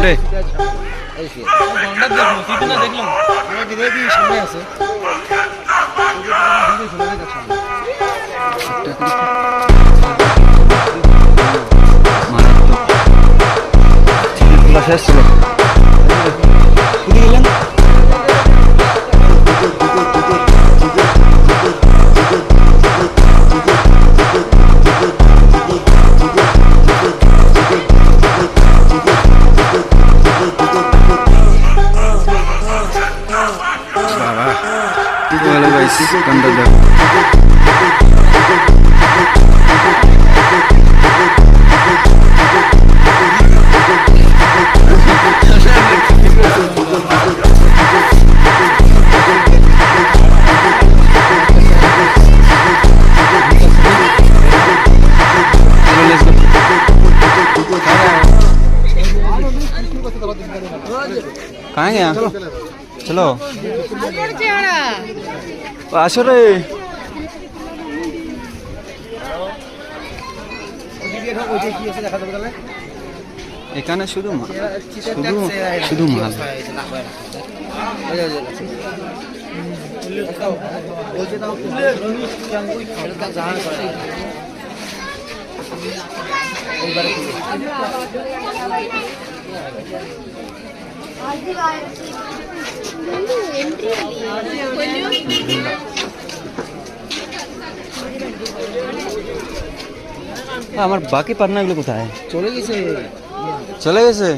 রে শেষ ছিল গেলেন Hello guys, contact them. कहाँ गया चलो আসো রে এখানে শুধু শুধু মাল আমার বাকি পার্টনারগুলো কোথায় চলে গেছে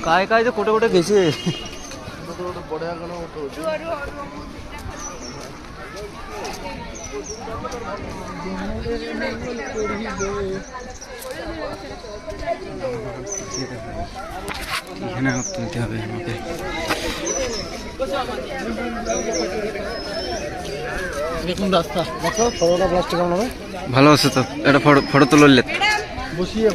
काय काय তো কোটে কোটে গেছে এখানে তুলতে হবে আমাকে দেখুন রাস্তা দেখো ফটোটা ব্লাস্ট কেমন হবে ভালো আছে তো এটা ফটো তুললে বসিয়ে